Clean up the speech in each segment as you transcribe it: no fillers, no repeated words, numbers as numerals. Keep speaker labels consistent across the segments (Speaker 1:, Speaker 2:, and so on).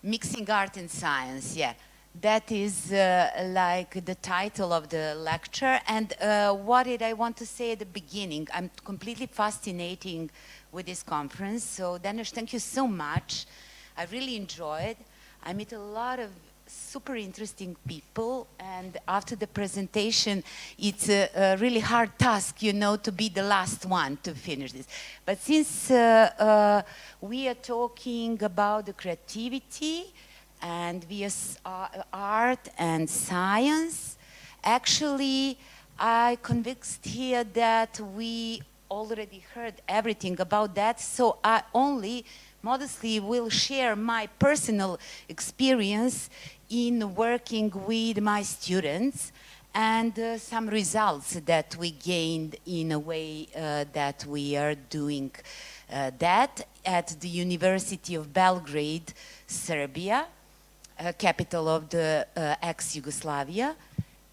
Speaker 1: Mixing art and science, yeah. That is like the title of the lecture. And what did I want to say at the beginning? I'm completely fascinating with this conference. So Danish, thank you so much. I really enjoyed. I met a lot of super interesting people, and after the presentation, it's a really hard task, you know, to be the last one to finish this. But since we are talking about the creativity and vs art and science, actually, I convinced here that we already heard everything about that, so I only modestly will share my personal experience in working with my students and some results that we gained in a way that we are doing that at the University of Belgrade, Serbia, capital of the ex-Yugoslavia.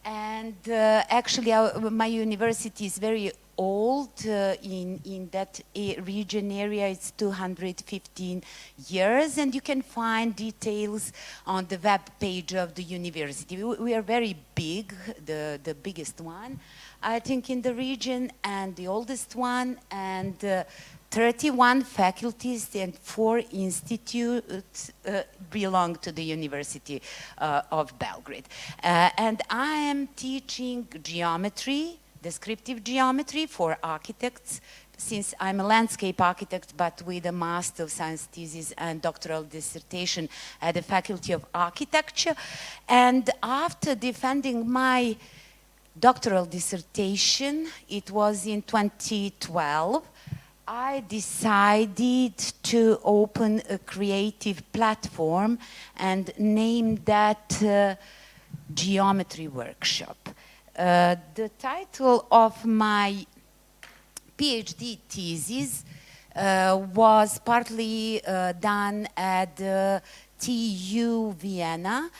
Speaker 1: And actually, my university is very old. In that region area, it's 215 years, and you can find details on the web page of the university. We are very big, the biggest one, I think, in the region, and the oldest one, and 31 faculties and 4 institutes belong to the University of Belgrade. And I am teaching geometry, descriptive geometry for architects, since I'm a landscape architect, but with a Master of Science thesis and doctoral dissertation at the Faculty of Architecture. And after defending my doctoral dissertation, it was in 2012, I decided to open a creative platform and name that Geometry Workshop. The title of my PhD thesis was partly done at the TU Vienna,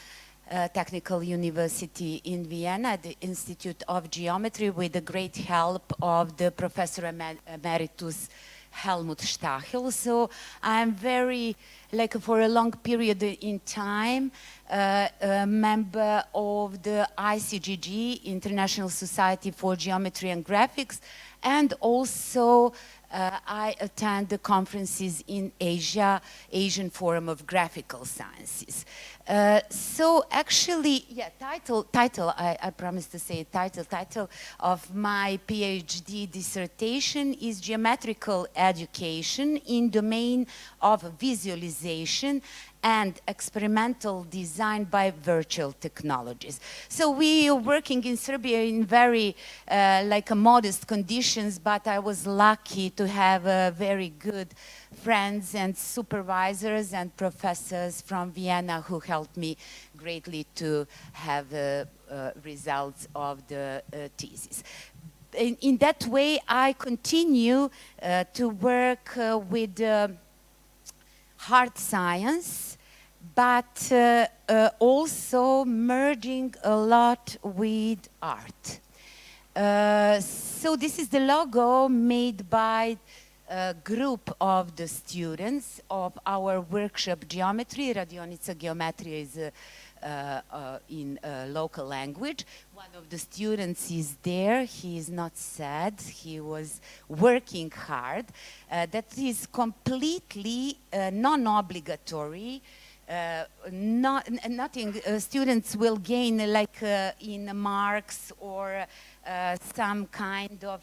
Speaker 1: Technical University in Vienna, at the Institute of Geometry, with the great help of the Professor Emeritus Helmut Stachel. So I'm very, like for a long period in time, a member of the ICGG, International Society for Geometry and Graphics, and also I attend the conferences in Asia, Asian Forum of Graphical Sciences. So actually, yeah, title, I promised to say title of my PhD dissertation is Geometrical Education in Domain of Visualization and Experimental Design by Virtual Technologies. So we are working in Serbia in very like modest conditions, but I was lucky to have very good friends and supervisors and professors from Vienna who helped me greatly to have results of the thesis. In that way, I continue to work with hard science, but also merging a lot with art. So this is the logo made by a group of the students of our workshop Geometry. Radionica Geometria is in local language. One of the students is there. He is not sad. He was working hard. That is completely non-obligatory. Nothing students will gain like in marks or some kind of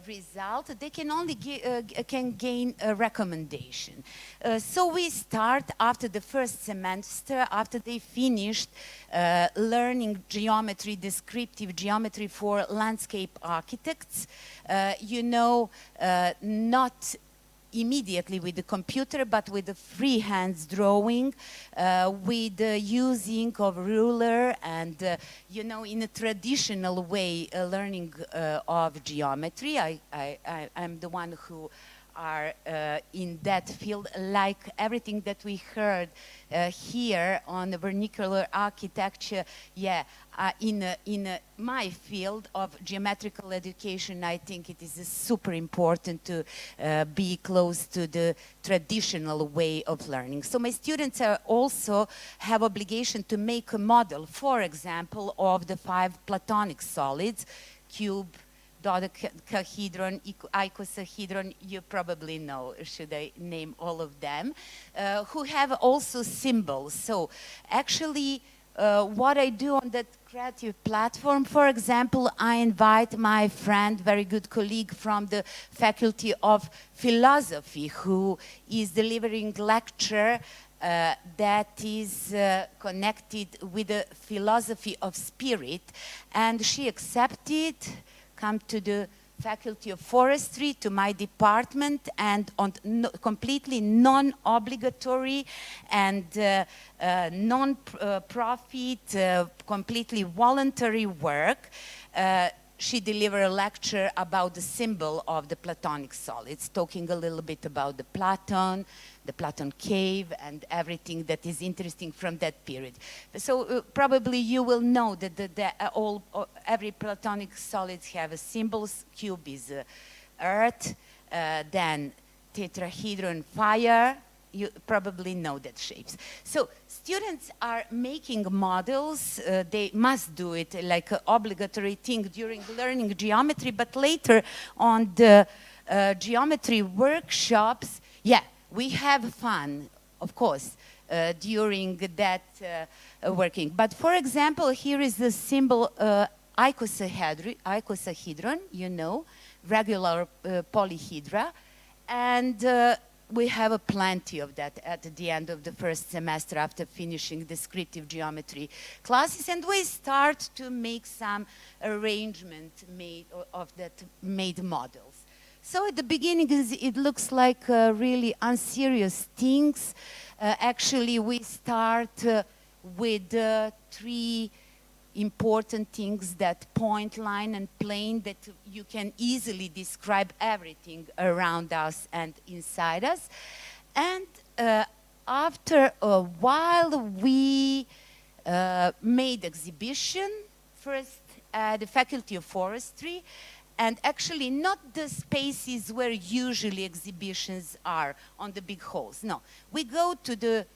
Speaker 1: result. They can only can gain a recommendation. So we start after the first semester, after they finished learning geometry, descriptive geometry for landscape architects, you know, not immediately with the computer, but with the freehand drawing, with the using of ruler and, you know, in a traditional way, learning of geometry. I'm the one who are in that field, like everything that we heard here on the vernacular architecture. Yeah, in my field of geometrical education, I think it is super important to be close to the traditional way of learning. So my students are also have obligation to make a model, for example, of the 5 Platonic solids: cube, dodecahedron, icosahedron. You probably know, should I name all of them, who have also symbols. So actually, what I do on that creative platform, for example, I invite my friend, very good colleague from the Faculty of Philosophy, who is delivering lecture that is connected with the philosophy of spirit, and she accepted come to the Faculty of Forestry, to my department, and on completely non-obligatory and non-profit, completely voluntary work. She delivered a lecture about the symbol of the Platonic solids, talking a little bit about the Platon cave, and everything that is interesting from that period. So probably you will know that every Platonic solids have a symbols. Cube is earth, then tetrahedron fire. You probably know that shapes. So students are making models. They must do it like an obligatory thing during learning geometry, but later on the geometry workshops, yeah, we have fun, of course, during that working. But for example, here is the symbol icosahedron, you know, regular polyhedra, and we have plenty of that at the end of the first semester after finishing descriptive geometry classes, and we start to make some arrangement of that made models. So at the beginning, it looks like really unserious things. Actually, we start with 3 important things: that point, line, and plane, that you can easily describe everything around us and inside us. And after a while, we made exhibition, first at the Faculty of Forestry, and actually not the spaces where usually exhibitions are on the big halls. No, we go to the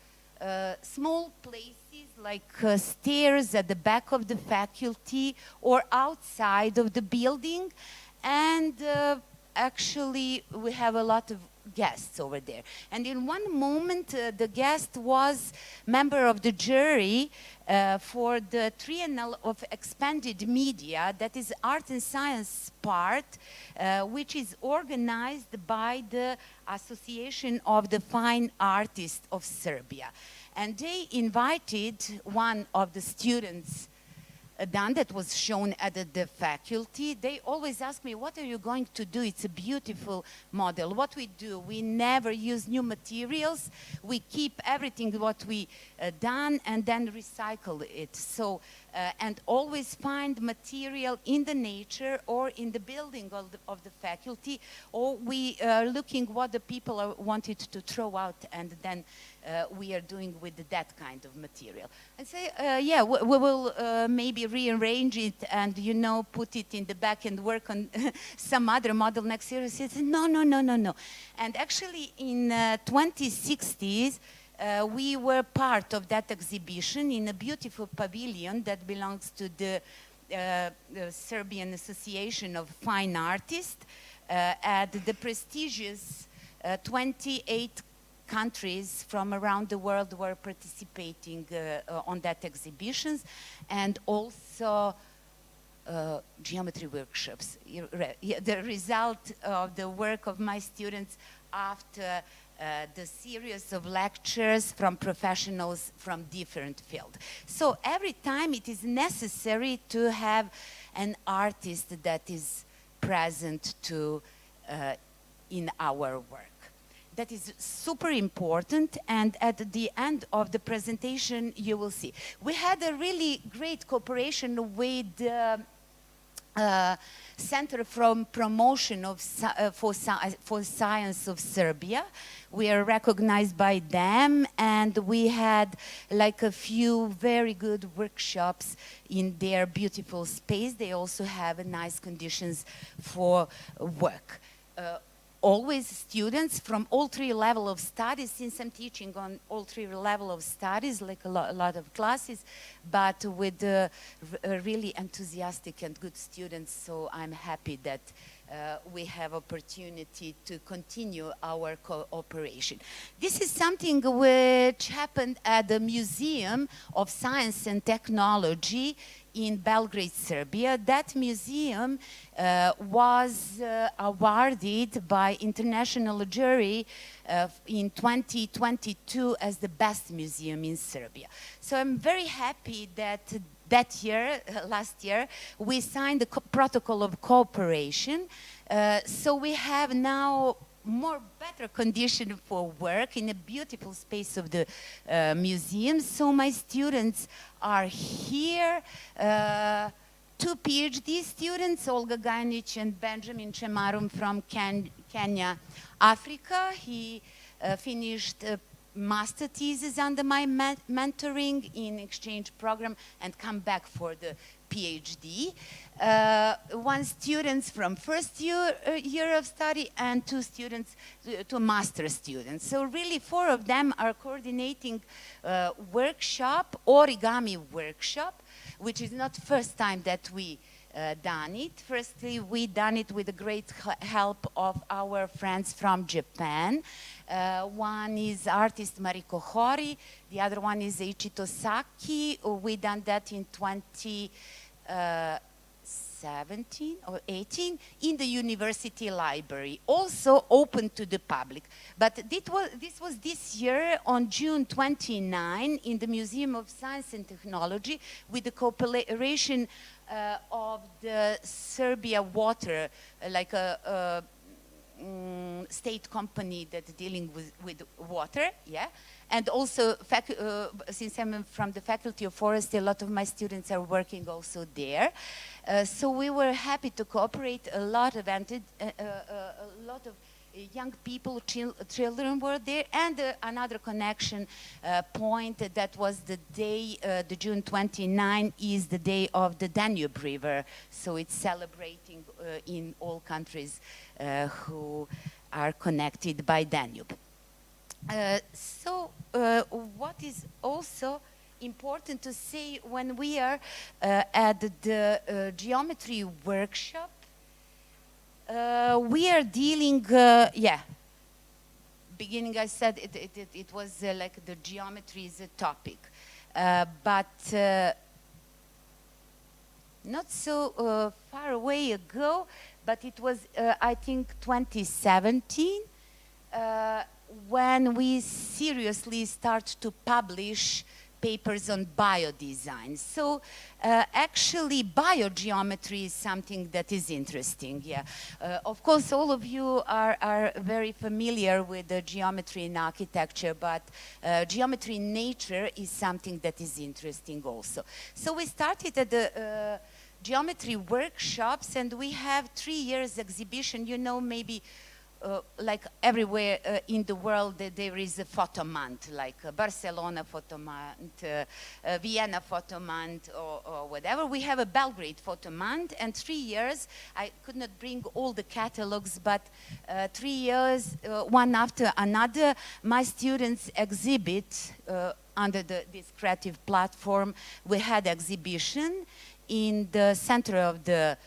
Speaker 1: small places like stairs at the back of the faculty or outside of the building, and actually we have a lot of guests over there. And in one moment, the guest was member of the jury for the Triennale of Expanded Media, that is art and science part, which is organized by the Association of the Fine Artists of Serbia. And they invited one of the students done that was shown at the faculty. They always ask me, what are you going to do? It's a beautiful model. What we do, we never use new materials. We keep everything what we done and then recycle it. So, and always find material in the nature or in the building of the faculty, or we are looking what the people are wanted to throw out, and then we are doing with that kind of material. I say, yeah, we will maybe rearrange it and, you know, put it in the back and work on some other model next year. I said, no. And actually in 2060s, we were part of that exhibition in a beautiful pavilion that belongs to the Serbian Association of Fine Artists, at the prestigious 28 countries from around the world were participating on that exhibitions, and also geometry workshops. The result of the work of my students after the series of lectures from professionals from different fields. So every time it is necessary to have an artist that is present to in our work. That is super important, and at the end of the presentation you will see. We had a really great cooperation with Center from Promotion of for Science of Serbia. We are recognized by them, and we had like a few very good workshops in their beautiful space. They also have nice conditions for work. Always students from all three levels of studies, since I'm teaching on all three levels of studies, like a lot of classes, but with really enthusiastic and good students, so I'm happy that we have opportunity to continue our cooperation. This is something which happened at the Museum of Science and Technology in Belgrade, Serbia. That museum was awarded by international jury in 2022 as the best museum in Serbia. So I'm very happy that that year, last year, we signed the protocol of cooperation. So we have now better condition for work in a beautiful space of the museum. So my students are here. Two PhD students, Olga Gajnic and Benjamin Chemarum from Kenya, Africa. He finished master thesis under my mentoring in exchange program and come back for the PhD. One student from first year of study and two students, two master students. So really 4 of them are coordinating workshop, origami workshop, which is not first time that we done it. Firstly, we done it with the great help of our friends from Japan. One is artist Mariko Hori, the other one is Eiichito Saki. We done that in 2017 or 18 in the university library, also open to the public. But this was this year on June 29 in the Museum of Science and Technology with the cooperation of the Serbia Water, like a state company that's dealing with water, yeah. And also, since I'm from the Faculty of Forestry, a lot of my students are working also there. So we were happy to cooperate. A lot of young people, children were there, and another connection point that was the day, the June 29 is the day of the Danube River. So it's celebrating in all countries who are connected by Danube. What is also important to say when we are at the geometry workshop, we are dealing, beginning I said it was like the geometry is a topic, but not so far away ago, but it was, I think, 2017, when we seriously start to publish papers on biodesign. So actually biogeometry is something that is interesting, yeah. Of course, all of you are very familiar with the geometry in architecture, but geometry in nature is something that is interesting also. So we started at the geometry workshops, and we have 3 years exhibition. You know, maybe like everywhere in the world there is a photo month, like Barcelona photo month, Vienna photo month, or whatever. We have a Belgrade photo month, and 3 years, I could not bring all the catalogs, but 3 years, one after another, my students exhibit under this creative platform. We had exhibition in the center of the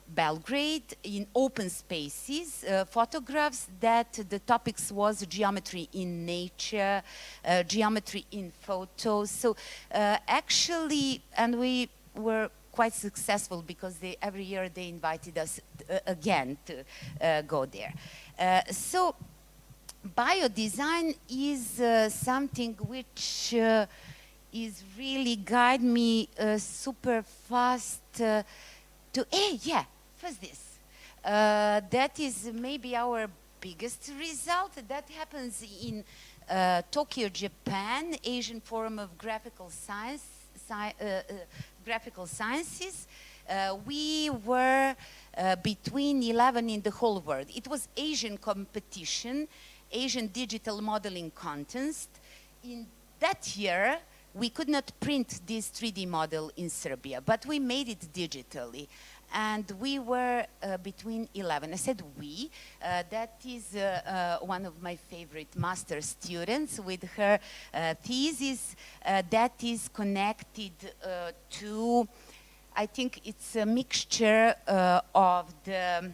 Speaker 1: Belgrade in open spaces, photographs that the topics was geometry in nature, geometry in photos. So actually, and we were quite successful because every year they invited us again to go there. So biodesign is something which is really guide me super fast first this. That is maybe our biggest result. That happens in Tokyo, Japan, Asian Forum of Graphical Sciences. we were between 11 in the whole world. It was Asian competition, Asian digital modeling contest. In that year, we could not print this 3D model in Serbia, but we made it digitally. And we were between 11. I said we. That is one of my favorite master students with her thesis that is connected to, I think it's a mixture of the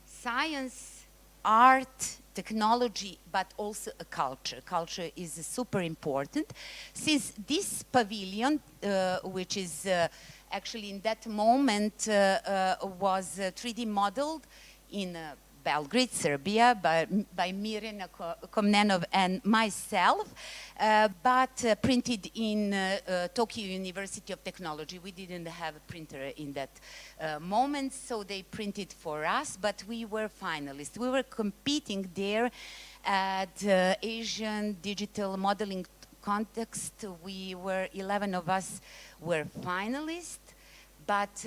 Speaker 1: science, art, technology, but also a culture. Culture is super important. Since this pavilion, which is actually in that moment was 3D modeled in Belgrade, Serbia, by Mirjana Komnenov and myself, but printed in Tokyo University of Technology. We didn't have a printer in that moment, so they printed for us, but we were finalists. We were competing there at Asian digital modeling context. We were, 11 of us were finalists. But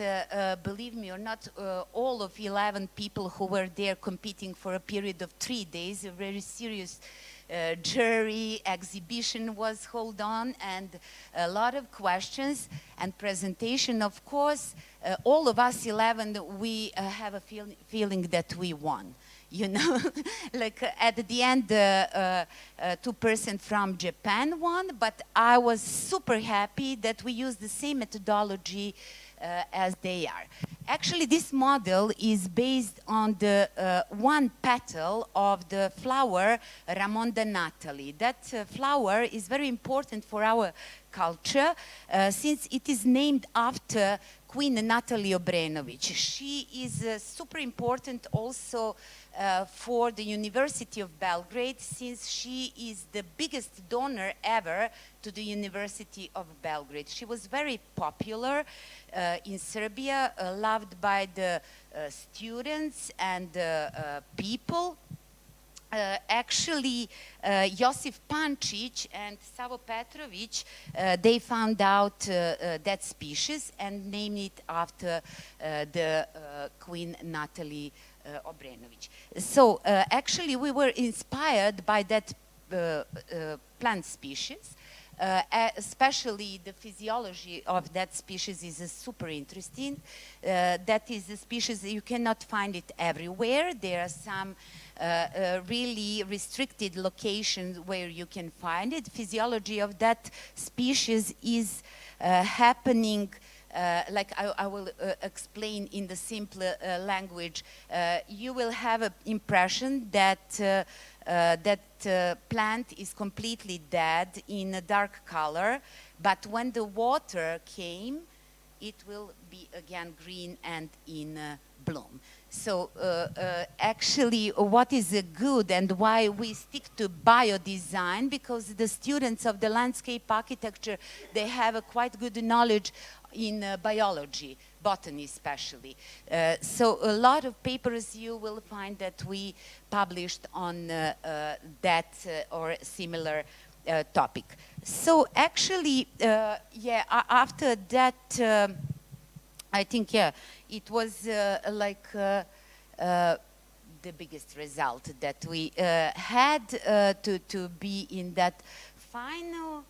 Speaker 1: believe me or not, all of 11 people who were there competing for a period of 3 days, a very serious jury exhibition was held on, and a lot of questions and presentation. Of course, all of us 11, we have a feeling that we won. You know, like at the end, 2% from Japan won, but I was super happy that we used the same methodology as they are. Actually, this model is based on the one petal of the flower Ramonda Natali. That flower is very important for our culture since it is named after Queen Natalie Obrenović. She is super important also for the University of Belgrade, since she is the biggest donor ever to the University of Belgrade. She was very popular in Serbia, loved by the students and people. Actually, Josip Pančić and Savo Petrović, they found out that species and named it after the Queen Natalie Obrenović. So actually we were inspired by that plant species. Especially the physiology of that species is super interesting. That is a species you cannot find it everywhere. There are some really restricted locations where you can find it. Physiology of that species is happening like I will explain in the simple language. You will have an impression that that plant is completely dead in a dark color, but when the water came, it will be again green and in bloom. So actually what is good and why we stick to biodesign, because the students of the landscape architecture, they have a quite good knowledge in biology, botany especially. So a lot of papers you will find that we published on that or similar topic. So actually, yeah, after that, I think, yeah, it was like the biggest result that we had to be in that final.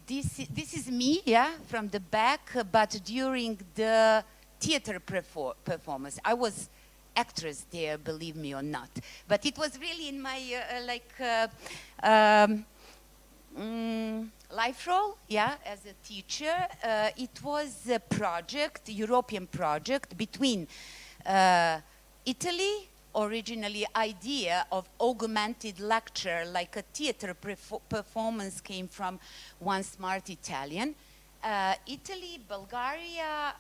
Speaker 1: This is me, yeah, from the back, but during the theater performance. I was actress there, believe me or not. But it was really in my, life role, yeah, as a teacher. It was a project, European project, between Italy, originally idea of augmented lecture, like a theater performance came from one smart Italian. Italy, Bulgaria,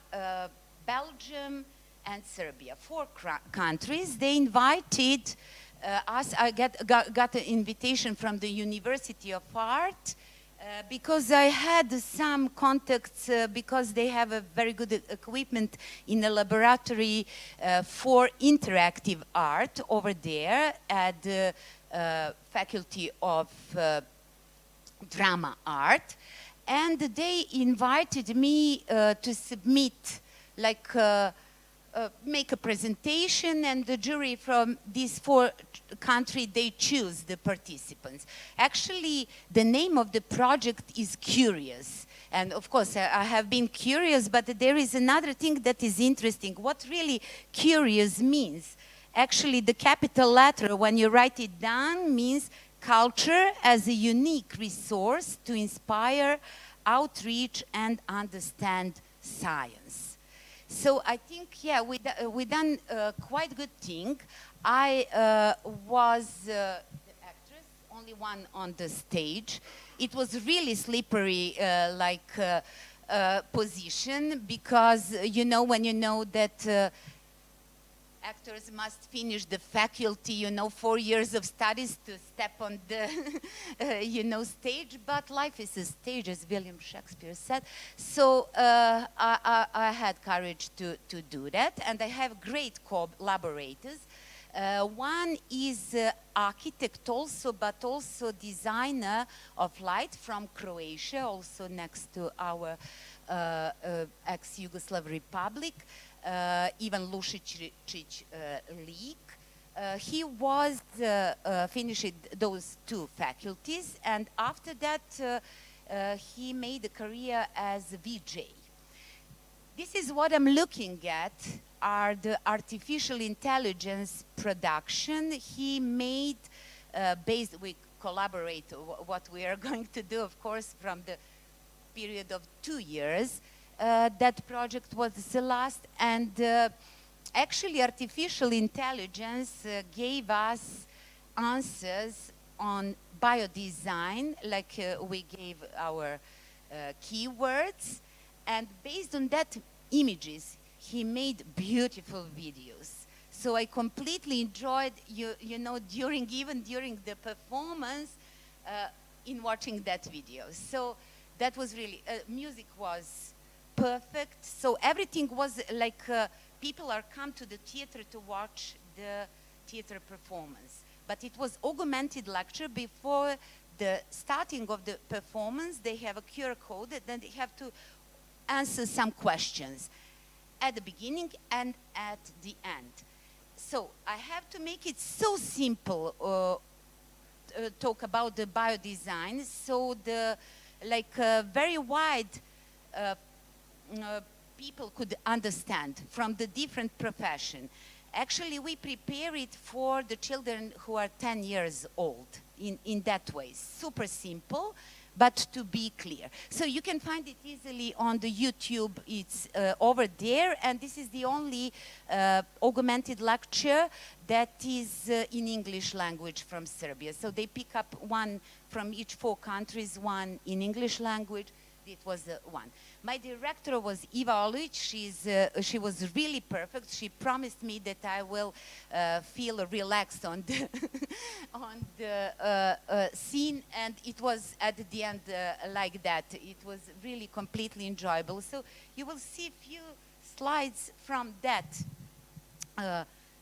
Speaker 1: Belgium, and Serbia, 4 countries. They invited us. I got an invitation from the University of Art because I had some contacts because they have a very good equipment in the laboratory for interactive art over there at the Faculty of Drama Art. And they invited me to submit, like, make a presentation, and the jury from these 4 countries, they choose the participants. Actually, the name of the project is Curious. And of course, I have been curious, but there is another thing that is interesting. What really curious means? Actually, the capital letter, when you write it down, means culture as a unique resource to inspire, outreach, and understand science. So I think, yeah, we done quite good thing. I was the actress, only one on the stage. It was really slippery, position, because you know, when you know that actors must finish the faculty, you know, 4 years of studies to step on the, you know, stage. But life is a stage, as William Shakespeare said. So I had courage to do that, and I have great collaborators. One is architect also, but also designer of light from Croatia, also next to our ex-Yugoslav Republic. Ivan Lušić Lik. He was finished those 2 faculties, and after that he made a career as a VJ. This is what I'm looking at, are the artificial intelligence production he made we collaborate what we are going to do, of course, from the period of 2 years. That project was the last, and actually artificial intelligence gave us answers on biodesign, like we gave our keywords, and based on that images, he made beautiful videos. So I completely enjoyed, you know, even during the performance, in watching that video. So that was really, music was perfect. So everything was like, people are come to the theater to watch the theater performance. But it was augmented lecture. Before the starting of the performance, they have a QR code, and then they have to answer some questions at the beginning and at the end. So I have to make it so simple, talk about the biodesign, so the very wide people could understand from the different profession. Actually, we prepare it for the children who are 10 years old in that way. Super simple, but to be clear. So you can find it easily on the YouTube. It's over there, and this is the only augmented lecture that is in English language from Serbia. So they pick up one from each 4 countries, one in English language. It was one. My director was Eva Oluic. She was really perfect. She promised me that I will feel relaxed on the, on the scene, and it was at the end like that. It was really completely enjoyable. So you will see a few slides from that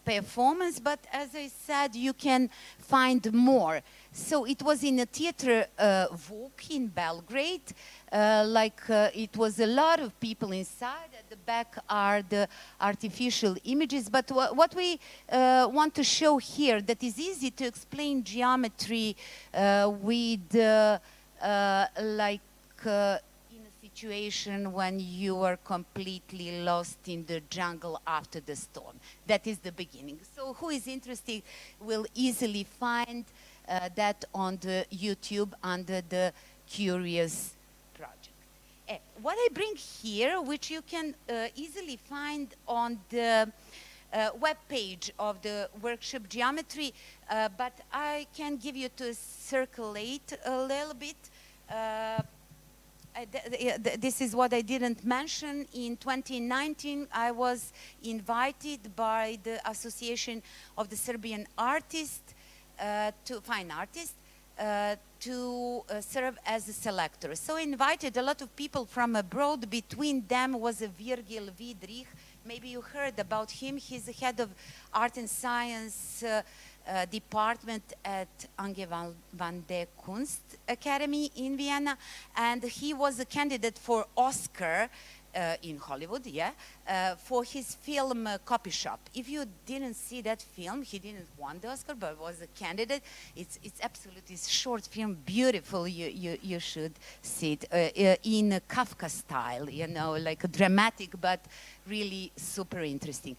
Speaker 1: performance, but as I said, you can find more. So it was in a theater Vuk in Belgrade. It was a lot of people inside. At the back are the artificial images. But what we want to show here, that is easy to explain geometry with in a situation when you are completely lost in the jungle after the storm. That is the beginning. So who is interested will easily find that on the YouTube under the Curious project. What I bring here, which you can easily find on the web page of the workshop Geometry, but I can give you to circulate a little bit. This is what I didn't mention. In 2019, I was invited by the Association of the Serbian Artists, Fine Artists, to serve as a selector. So I invited a lot of people from abroad. Between them was a Virgil Wiedrich. Maybe you heard about him. He's the head of Art and Science department at Angewandte Kunst Academy in Vienna. And he was a candidate for Oscar in Hollywood, for his film Copy Shop. If you didn't see that film, he didn't won the Oscar, but was a candidate. It's absolutely short film, beautiful. You should see it in Kafka style, you know, like dramatic, but really super interesting.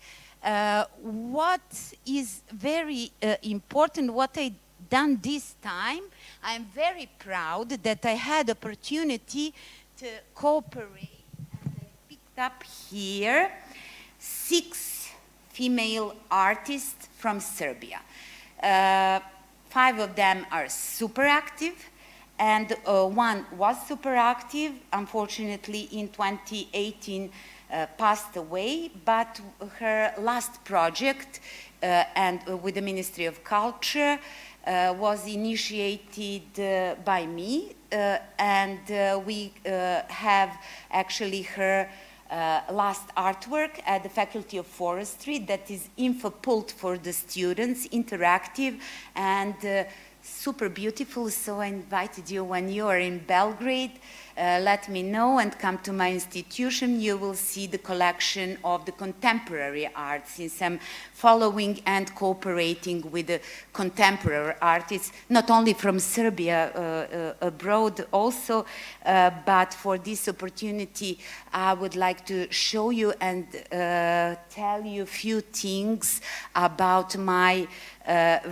Speaker 1: What is very important, what I done this time, I'm very proud that I had opportunity to cooperate. Up here 6 female artists from Serbia. 5 of them are super active, and one was super active, unfortunately in 2018 passed away, but her last project and with the Ministry of Culture was initiated by me, and we have actually her last artwork at the Faculty of Forestry that is infopult for the students, interactive and super beautiful. So I invited you when you are in Belgrade, let me know and come to my institution. You will see the collection of the contemporary art, since I'm following and cooperating with the contemporary artists, not only from Serbia, abroad also, but for this opportunity, I would like to show you and tell you a few things about my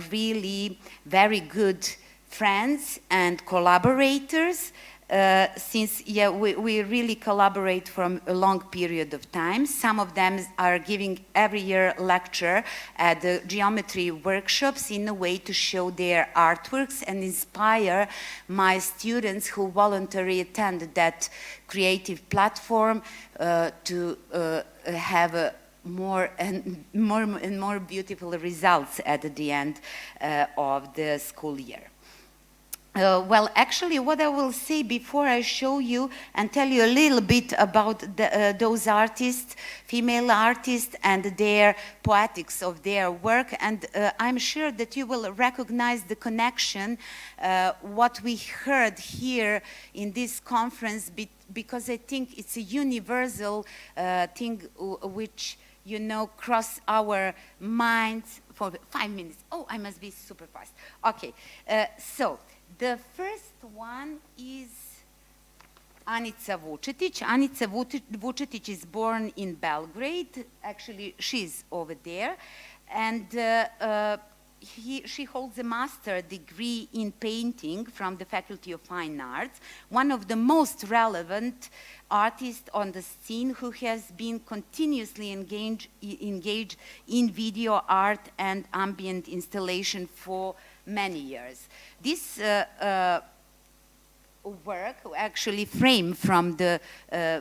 Speaker 1: really very good friends and collaborators. Since we really collaborate from a long period of time. Some of them are giving every year lecture at the geometry workshops in a way to show their artworks and inspire my students who voluntarily attend that creative platform to have a more and more beautiful results at the end of the school year. Well, actually, what I will say before I show you and tell you a little bit about those artists, female artists, and their poetics of their work, and I'm sure that you will recognize the connection, what we heard here in this conference, because I think it's a universal thing which, you know, cross our minds for 5 minutes. Oh, I must be super fast. Okay, so the first one is Anica Vučetić. Anica Vučetić is born in Belgrade. Actually, she's over there. And she holds a master's degree in painting from the Faculty of Fine Arts, one of the most relevant artists on the scene who has been continuously engaged in video art and ambient installation for many years. This work, actually framed from the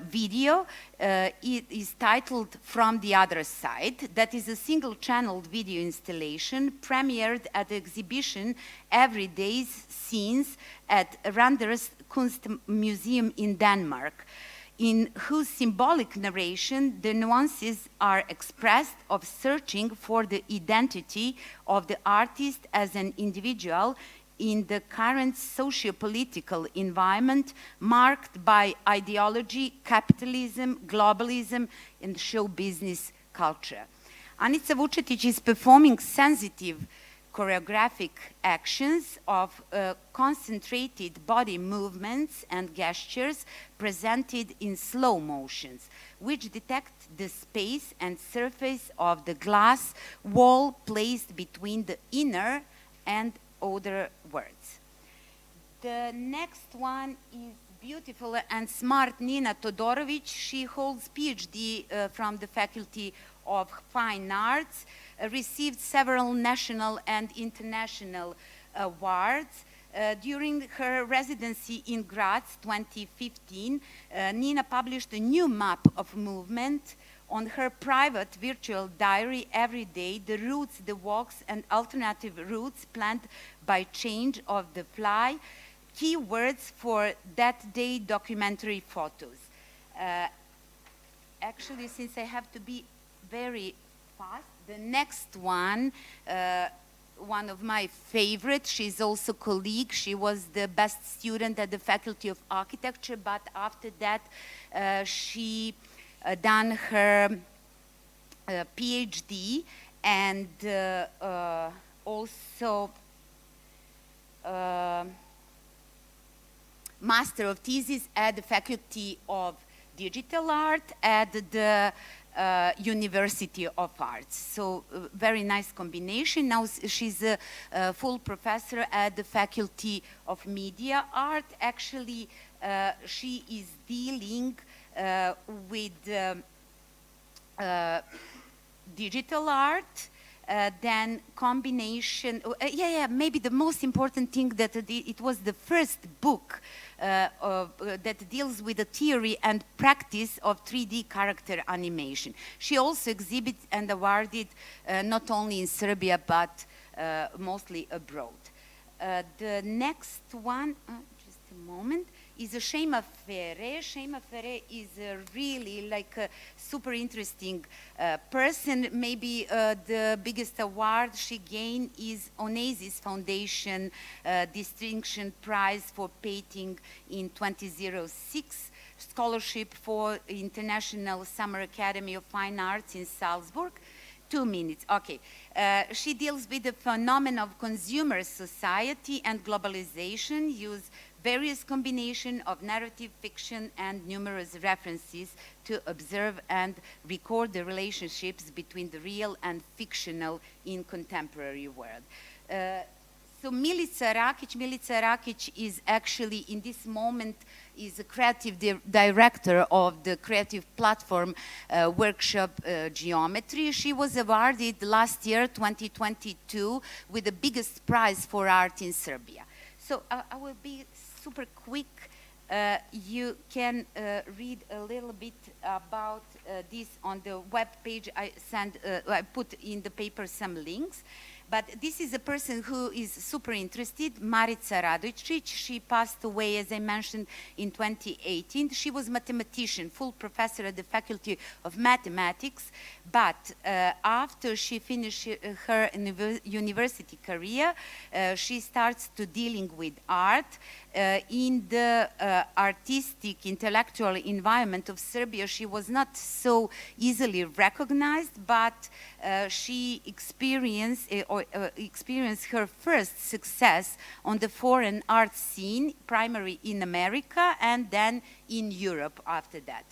Speaker 1: video, it is titled From the Other Side. That is a single-channeled video installation premiered at the exhibition Everyday's Scenes at Randers Kunst Museum in Denmark, in whose symbolic narration the nuances are expressed of searching for the identity of the artist as an individual in the current socio-political environment marked by ideology, capitalism, globalism, and show business culture. Anica Vučetić is performing sensitive choreographic actions of concentrated body movements and gestures presented in slow motions, which detect the space and surface of the glass wall placed between the inner and outer words. The next one is beautiful and smart Nina Todorovic. She holds PhD from the Faculty of Fine Arts, received several national and international awards, During her residency in Graz 2015, Nina published a new map of movement on her private virtual diary every day, the routes, the walks, and alternative routes planned by change of the fly, keywords for that day documentary photos. Actually, since I have to be very fast, the next one, one of my favorites, she's also colleague. She was the best student at the Faculty of Architecture, but after that, she done her PhD and also Master of Thesis at the Faculty of Digital Art at the University of Arts. So very nice combination. Now she's a full professor at the Faculty of Media Art. Actually, she is dealing with digital art, then combination, maybe the most important thing that it was the first book that deals with the theory and practice of 3D character animation. She also exhibits and awarded not only in Serbia but mostly abroad. The next one, just a moment, is a Shema Fere. Shema Fere is really like a super interesting person. Maybe the biggest award she gained is Onassis Foundation Distinction Prize for Painting in 2006, scholarship for International Summer Academy of Fine Arts in Salzburg. 2 minutes, okay. She deals with the phenomenon of consumer society and globalization, use various combinations of narrative fiction and numerous references to observe and record the relationships between the real and fictional in contemporary world. So Milica Rakic is actually in this moment is a creative director of the creative platform workshop Geometry. She was awarded last year, 2022, with the biggest prize for art in Serbia. So I will be super quick. You can read a little bit about this on the web page. I put in the paper some links. But this is a person who is super interested, Marica Radojcic. She passed away, as I mentioned, in 2018. She was a mathematician, full professor at the Faculty of Mathematics. But after she finished her university career, she starts to dealing with art. In the artistic, intellectual environment of Serbia, she was not so easily recognized, but she experienced her first success on the foreign art scene, primarily in America and then in Europe after that.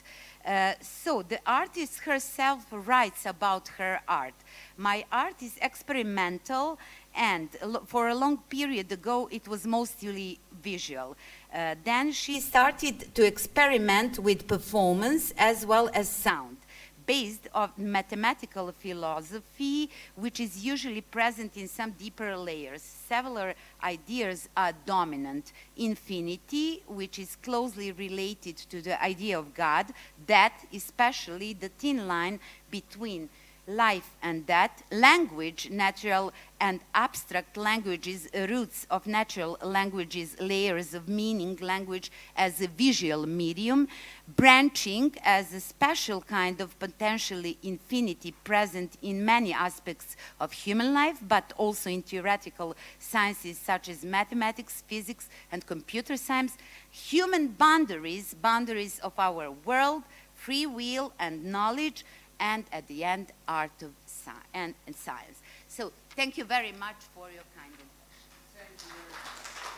Speaker 1: So the artist herself writes about her art. My art is experimental, and for a long period ago it was mostly visual. Then she started to experiment with performance as well as sound, based on mathematical philosophy, which is usually present in some deeper layers. Several ideas are dominant. Infinity, which is closely related to the idea of God, death, especially the thin line between life and death, language, natural and abstract languages, roots of natural languages, layers of meaning, language as a visual medium, branching as a special kind of potentially infinity present in many aspects of human life, but also in theoretical sciences such as mathematics, physics, and computer science, human boundaries, boundaries of our world, free will and knowledge, and at the end, art of and science. So thank you very much for your kind attention.